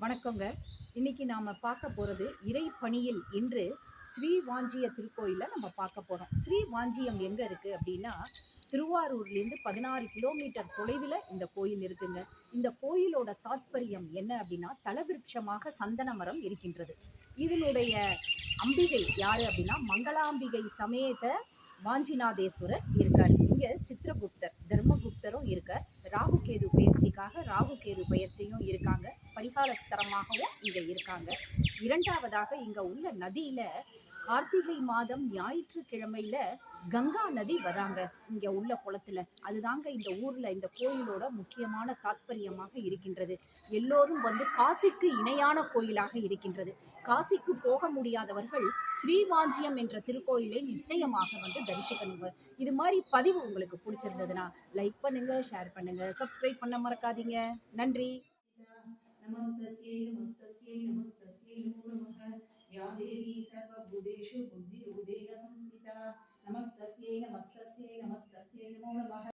வணக்கங்க. இன்னைக்கு நாம பார்க்க போறது இறைப்பணியில் இன்று ஸ்ரீவாஞ்சிய திருக்கோயில நம்ம பார்க்க போறோம். ஸ்ரீவாஞ்சியம் எங்க இருக்கு அப்படின்னா, திருவாரூர்லேருந்து 16 கிலோமீட்டர் தொலைவில இந்த கோயில் இருக்குங்க. இந்த கோயிலோட தாத்பரியம் என்ன அப்படின்னா, தலவிருட்சமாக சந்தன மரம் இருக்கின்றது. இதனுடைய அம்பிகை யாரு அப்படின்னா, மங்களாம்பிகை சமேத வாஞ்சிநாதேஸ்வரர் இருக்காரு. இங்க சித்திரகுப்தர், தர்மகுப்தரும் இருக்கார். ராகுகேது பயிற்சிக்காக ராகுகேது பயிற்சியும் இருக்காங்க. பரிகார ஸ்தலமாகவும் இங்க இருக்காங்க. இரண்டாவதாக இங்க உள்ள நதியில கார்த்திகை மாதம் ஞாயிற்றுக்கிழமையில கங்கா நதி வராங்க இங்க உள்ள குளத்துல. அதுதாங்க இந்த ஊர்ல இந்த கோயிலோட முக்கியமான தாத்பரியமாக இருக்கின்றது. எல்லோரும் வந்து காசிக்கு இணையான கோயிலாக இருக்கின்றது. காசிக்கு போக முடியாதவர்கள் ஸ்ரீவாஞ்சியம் என்ற திருக்கோயிலை நிச்சயமாக வந்து தரிசிக்கணுங்க. இது மாதிரி பதிவு உங்களுக்கு பிடிச்சிருந்ததுன்னா லைக் பண்ணுங்க, ஷேர் பண்ணுங்க, சப்ஸ்கிரைப் பண்ண மறக்காதீங்க. நன்றி. नमस्तस्यै नमस्तस्यै नमस्तस्यै नमो नमः। या देवी सर्वभूतेषु बुद्धिरूपेण संस्थिता। नमस्तस्यै नमस्तस्यै नमस्तस्यै नमो नमः।